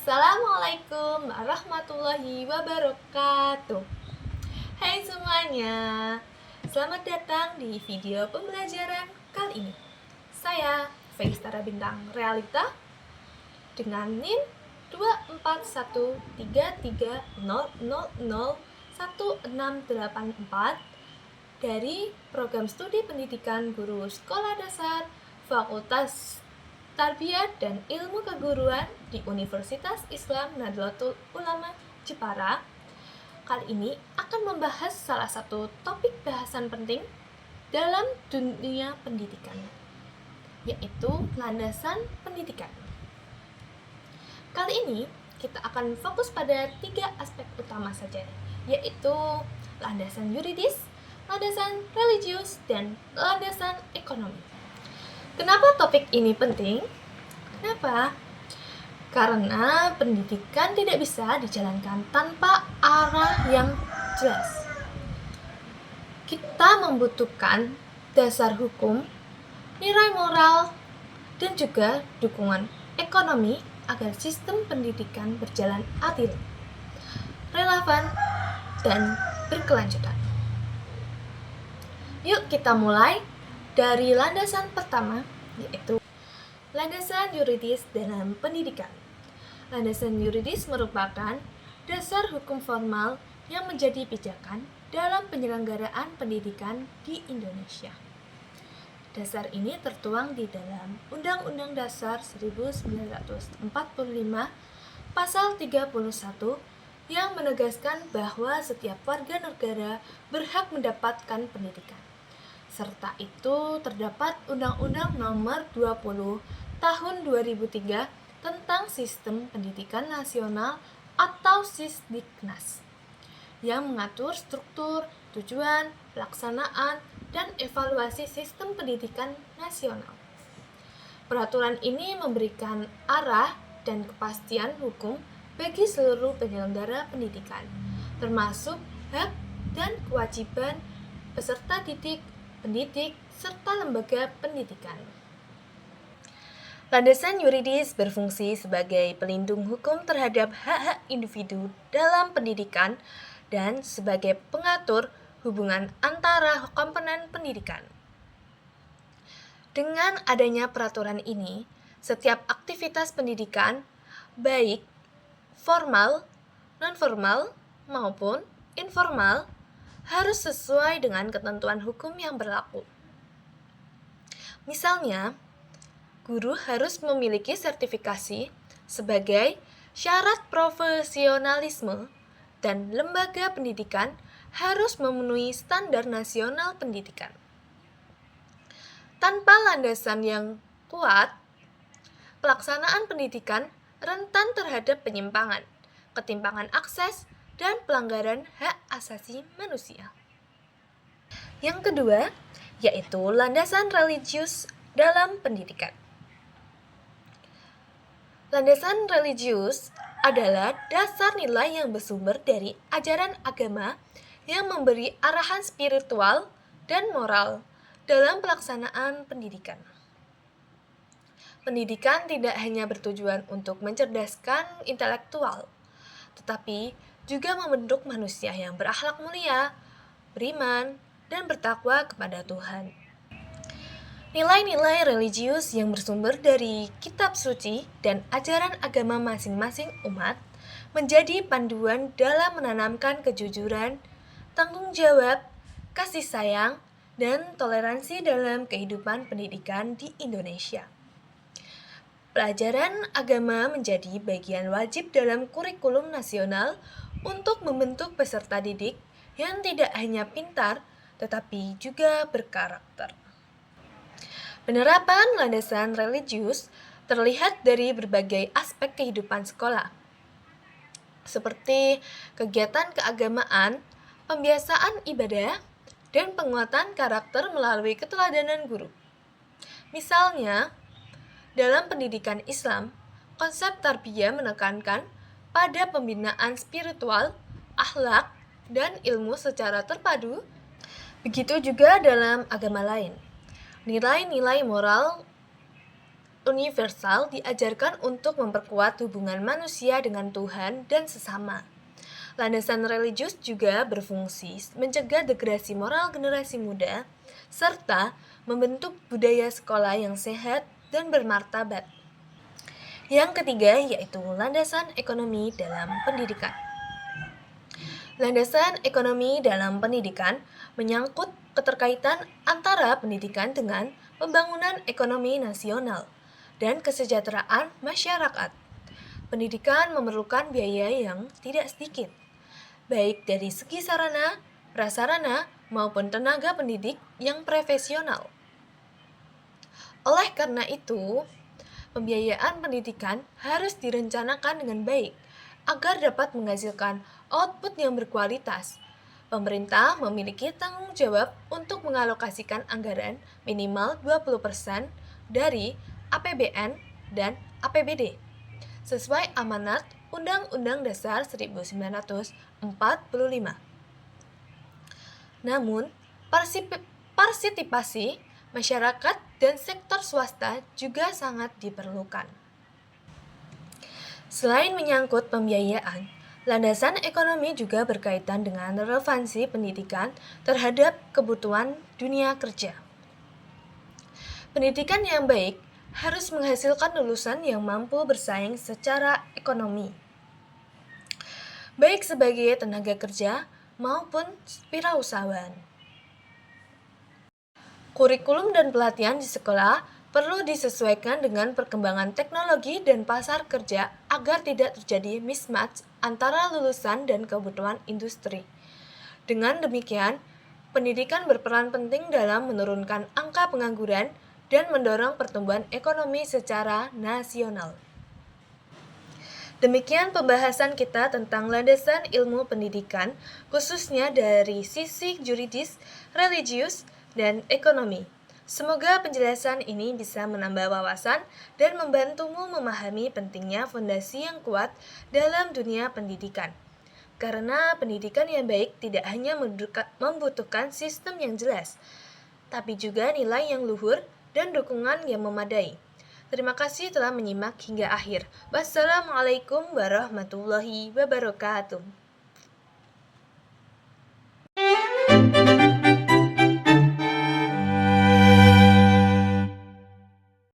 Assalamualaikum warahmatullahi wabarakatuh. Hai semuanya, selamat datang di video pembelajaran kali ini. Saya Feistara Bintang Realita dengan NIM 24133000164 dari Program Studi Pendidikan Guru Sekolah Dasar Fakultas Tarbiyat dan Ilmu Keguruan di Universitas Islam Nahdlatul Ulama Jepara. Kali ini akan membahas salah satu topik bahasan penting dalam dunia pendidikan, yaitu landasan pendidikan. Kali ini kita akan fokus pada 3 aspek utama saja, yaitu landasan yuridis, landasan religius, dan landasan ekonomi. Kenapa topik ini penting? Kenapa? Karena pendidikan tidak bisa dijalankan tanpa arah yang jelas. Kita membutuhkan dasar hukum, nilai moral, dan juga dukungan ekonomi agar sistem pendidikan berjalan adil, relevan, dan berkelanjutan. Yuk kita mulai dari landasan pertama, yaitu landasan yuridis dalam pendidikan. Landasan yuridis merupakan dasar hukum formal yang menjadi pijakan dalam penyelenggaraan pendidikan di Indonesia. Dasar ini tertuang di dalam Undang-Undang Dasar 1945 Pasal 31 yang menegaskan bahwa setiap warga negara berhak mendapatkan pendidikan. Serta itu terdapat Undang-Undang Nomor 20 Tahun 2003 tentang Sistem Pendidikan Nasional atau Sisdiknas yang mengatur struktur, tujuan, pelaksanaan, dan evaluasi sistem pendidikan nasional. Peraturan ini memberikan arah dan kepastian hukum bagi seluruh penyelenggara pendidikan, termasuk hak dan kewajiban peserta didik, pendidik, serta lembaga pendidikan. Landasan yuridis berfungsi sebagai pelindung hukum terhadap hak-hak individu dalam pendidikan dan sebagai pengatur hubungan antara komponen pendidikan. Dengan adanya peraturan ini, setiap aktivitas pendidikan, baik formal, non-formal, maupun informal, harus sesuai dengan ketentuan hukum yang berlaku. Misalnya, guru harus memiliki sertifikasi sebagai syarat profesionalisme dan lembaga pendidikan harus memenuhi standar nasional pendidikan. Tanpa landasan yang kuat, pelaksanaan pendidikan rentan terhadap penyimpangan, ketimpangan akses, dan pelanggaran hak asasi manusia. Yang kedua, yaitu landasan religius dalam pendidikan. Landasan religius adalah dasar nilai yang bersumber dari ajaran agama yang memberi arahan spiritual dan moral dalam pelaksanaan pendidikan. Pendidikan tidak hanya bertujuan untuk mencerdaskan intelektual, tetapi juga membentuk manusia yang berakhlak mulia, beriman, dan bertakwa kepada Tuhan. Nilai-nilai religius yang bersumber dari kitab suci dan ajaran agama masing-masing umat menjadi panduan dalam menanamkan kejujuran, tanggung jawab, kasih sayang, dan toleransi dalam kehidupan pendidikan di Indonesia. Pelajaran agama menjadi bagian wajib dalam kurikulum nasional untuk membentuk peserta didik yang tidak hanya pintar, tetapi juga berkarakter. Penerapan landasan religius terlihat dari berbagai aspek kehidupan sekolah, seperti kegiatan keagamaan, pembiasaan ibadah, dan penguatan karakter melalui keteladanan guru. Misalnya, dalam pendidikan Islam, konsep tarbiyah menekankan pada pembinaan spiritual, akhlak, dan ilmu secara terpadu. Begitu juga dalam agama lain. Nilai-nilai moral universal diajarkan untuk memperkuat hubungan manusia dengan Tuhan dan sesama. Landasan religius juga berfungsi mencegah degradasi moral generasi muda, serta membentuk budaya sekolah yang sehat dan bermartabat. Yang ketiga yaitu landasan ekonomi dalam pendidikan. Landasan ekonomi dalam pendidikan menyangkut keterkaitan antara pendidikan dengan pembangunan ekonomi nasional dan kesejahteraan masyarakat. Pendidikan memerlukan biaya yang tidak sedikit, baik dari segi sarana, prasarana, maupun tenaga pendidik yang profesional. Oleh karena itu, pembiayaan pendidikan harus direncanakan dengan baik agar dapat menghasilkan output yang berkualitas. Pemerintah memiliki tanggung jawab untuk mengalokasikan anggaran minimal 20% dari APBN dan APBD sesuai amanat Undang-Undang Dasar 1945. Namun, partisipasi masyarakat dan sektor swasta juga sangat diperlukan. Selain menyangkut pembiayaan, landasan ekonomi juga berkaitan dengan relevansi pendidikan terhadap kebutuhan dunia kerja. Pendidikan yang baik harus menghasilkan lulusan yang mampu bersaing secara ekonomi, baik sebagai tenaga kerja maupun wirausahawan. Kurikulum dan pelatihan di sekolah perlu disesuaikan dengan perkembangan teknologi dan pasar kerja agar tidak terjadi mismatch antara lulusan dan kebutuhan industri. Dengan demikian, pendidikan berperan penting dalam menurunkan angka pengangguran dan mendorong pertumbuhan ekonomi secara nasional. Demikian pembahasan kita tentang landasan ilmu pendidikan, khususnya dari sisi juridis, religius, dan ekonomi. Semoga penjelasan ini bisa menambah wawasan dan membantumu memahami pentingnya fondasi yang kuat dalam dunia pendidikan. Karena pendidikan yang baik tidak hanya membutuhkan sistem yang jelas, tapi juga nilai yang luhur dan dukungan yang memadai. Terima kasih telah menyimak hingga akhir. Wassalamualaikum warahmatullahi wabarakatuh.